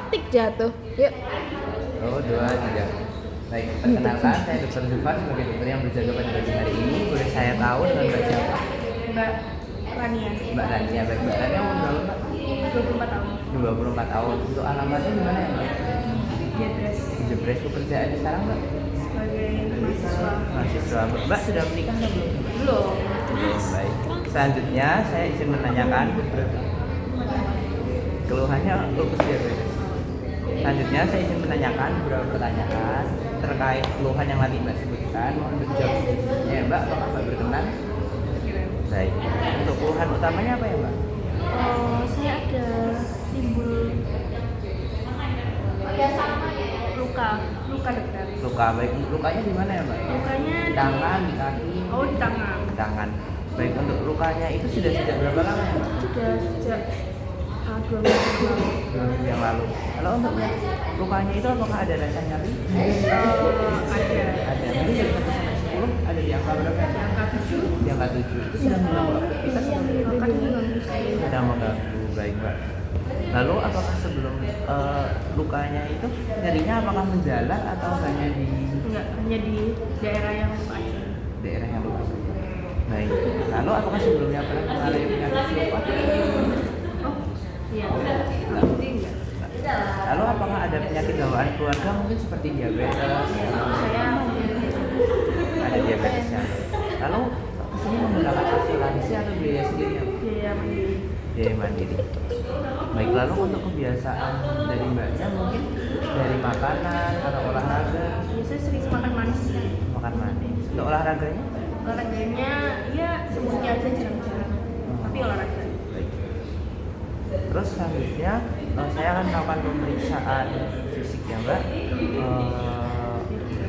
Tik jatuh. Yuk. Oh, 2, 3. Baik, perkenalkan saya Dr. Zulfan sebagai dokter yang berjaga pada pagi hari ini. Boleh saya tahu dengan Mbak siapa? Mbak Rania, Mbak Rania. Baik, Mbak Rania umur berapa, Mbak? 24 tahun. 24 tahun. Untuk alamatnya di mana ya, Mbak? Jebres Di Jebres. Pekerjaannya sekarang, Mbak? sebagai mahasiswa. Mahasiswa. Mbak sudah menikah atau belum? Belum. Belum. Baik. Selanjutnya saya izin menanyakan keluhannya lupus diabetes. Selanjutnya saya izin menanyakan beberapa pertanyaan terkait keluhan yang nanti Mbak sebutkan. Mohon dijawab sejujurnya ya, Mbak. Apakah Mbak berkenan? Baik. Untuk keluhan utamanya apa ya, Mbak? Saya ada timbul luka dokter. Luka. Baik. Lukanya di mana ya, Mbak? Lukanya Di tangan, di kaki. di tangan. Di tangan. Baik. Untuk lukanya itu sudah sejak berapa lama ya, Mbak? Sudah sejak 2 minggu lalu. 2 minggu yang lalu. Kalau untuk lukanya itu apakah ada rasa nyeri? Ada Ada. Mungkin dari 1 sampai 10 ada di angka berapa? di angka 7. Di angka 7. Itu sudah mengganggu aktivitas atau belum? Akan mengganggu saya. Ada mengganggu. Baik, Mbak. Lalu apakah sebelum lukanya itu nyerinya apakah menjalar atau hanya di Enggak, hanya di daerah yang luka aja. daerah yang luka saja? Baik. Lalu apakah sebelumnya pernah mengalami penyakit serupa? Oh, iya. Enggak. Lalu apakah ada penyakit bawaan keluarga mungkin seperti diabetes? Saya Ada diabetesnya. Lalu kesini menggunakan asuransi atau biaya sendiri? Ya? biaya mandiri. Biaya mandiri. Baik, lalu untuk kebiasaan dari Mbaknya mungkin dari makanan atau olahraga? Biasanya sering makan manis sih. Makan manis. Untuk olahraganya? Olahraganya ya semuanya aja jarang-jarang. Tapi olahraga. Baik. Terus selanjutnya saya akan melakukan pemeriksaan fisik ya, Mbak.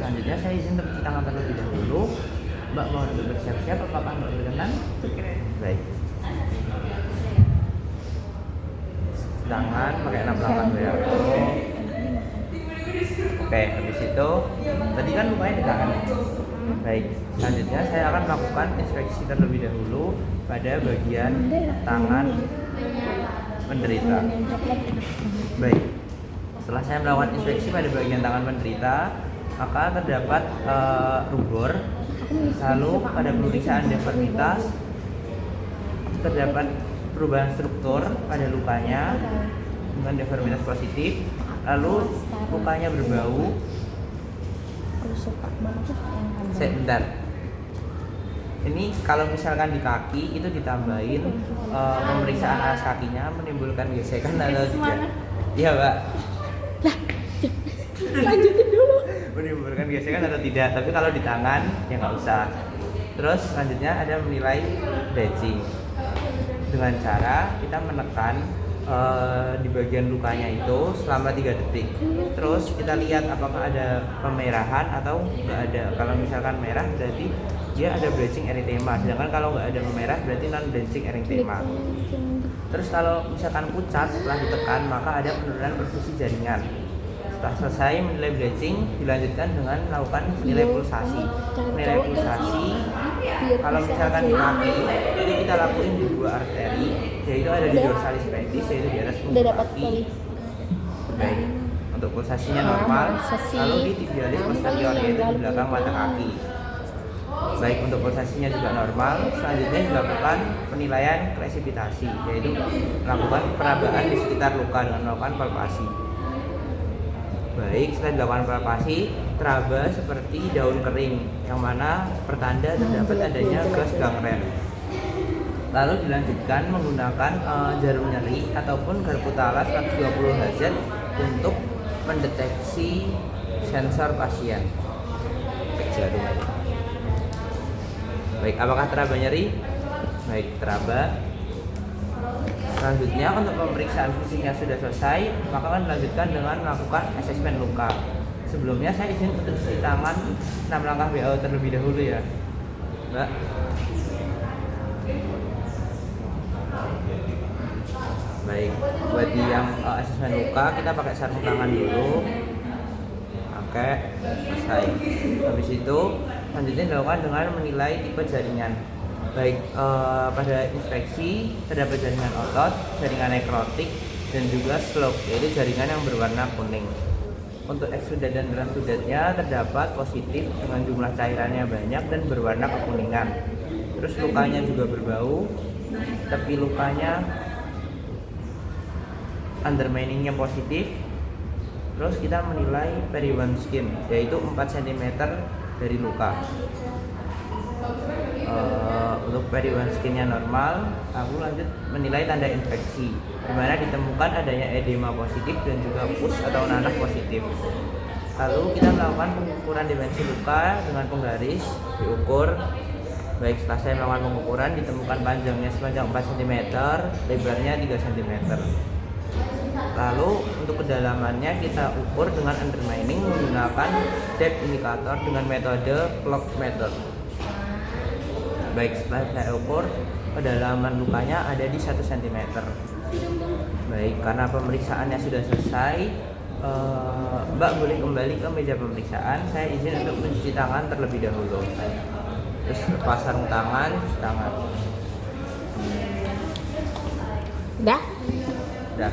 Selanjutnya saya izin untuk cuci tangan terlebih dahulu. Mbak mau untuk bersiap-siap apakah Mbak berkenan? Baik. Tangan pakai 68 ya. Oke, habis itu tadi kan lukanya di tangan. Baik, selanjutnya saya akan melakukan inspeksi terlebih dahulu pada bagian tangan penderita. Baik, setelah saya melakukan inspeksi pada bagian tangan penderita, maka terdapat rubor. Lalu pada pemeriksaan deformitas terdapat perubahan struktur pada lukanya dengan deformitas positif. Lalu lukanya berbau. Sebentar. Ini kalau misalkan di kaki itu ditambahin pemeriksaan alas kakinya menimbulkan gesekan atau tidak? Iya, Mbak. Lanjutin dulu. Menimbulkan gesekan atau tidak? Tapi kalau di tangan ya nggak usah. Terus selanjutnya ada menilai bridging dengan cara kita menekan di bagian lukanya itu selama 3 detik. Terus kita lihat apakah ada pemerahan atau nggak ada. Kalau misalkan merah berarti dia ada branching erythema, sedangkan kalau nggak ada merah berarti non branching erythema. Terus kalau misalkan pucat setelah ditekan maka ada penurunan perfusi jaringan. Setelah selesai menilai branching dilanjutkan dengan melakukan nilai pulsasi. Nilai pulsasi kalau misalkan di kaki itu kita lakuin di 2 arteri, yaitu ada di dorsalis pedis yaitu di atas punggung kaki. Baik, untuk pulsasinya normal. Lalu di tibialis posterior yaitu di belakang mata kaki. Baik, untuk pulsasinya juga normal. Selanjutnya dilakukan penilaian presipitasi, yaitu melakukan perabaan di sekitar luka dengan melakukan palpasi. Baik, setelah dilakukan palpasi, teraba seperti daun kering yang mana pertanda terdapat adanya gas gangren. Lalu dilanjutkan menggunakan jarum nyeri ataupun garpu talas 120 Hz untuk mendeteksi sensor pasien. Jarum. Baik, apakah teraba nyeri? Baik, teraba. Selanjutnya untuk pemeriksaan fisiknya sudah selesai, maka akan dilanjutkan dengan melakukan asesmen luka. Sebelumnya saya izin untuk cuci tangan 6 langkah BAO terlebih dahulu ya, Mbak. Baik, buat yang asesmen luka kita pakai sarung tangan dulu. Oke, selesai. Habis itu selanjutnya dilakukan dengan menilai tipe jaringan. Baik, pada inspeksi terdapat jaringan otot, jaringan nekrotik, dan juga slope, yaitu jaringan yang berwarna kuning. Untuk eksudat dan transudatnya terdapat positif dengan jumlah cairannya banyak dan berwarna kekuningan. Terus lukanya juga berbau, tepi lukanya underminingnya positif. Terus kita menilai periwan skin, yaitu 4 cm dari luka. Untuk periwan skinnya normal, aku lanjut menilai tanda infeksi, di mana ditemukan adanya edema positif dan juga pus atau nanah positif. Lalu kita melakukan pengukuran dimensi luka dengan penggaris, diukur. Baik, setelah saya melakukan pengukuran, ditemukan panjangnya sepanjang 4 cm, lebarnya 3 cm. Lalu untuk kedalamannya kita ukur dengan undermining menggunakan depth indicator dengan metode clock method. Baik, setelah saya ukur, kedalaman lukanya ada di 1 cm. Baik, karena pemeriksaannya sudah selesai, Mbak boleh kembali ke meja pemeriksaan. Saya izin untuk mencuci tangan terlebih dahulu. Terus lepas sarung tangan, cuci tangan. Udah? Udah.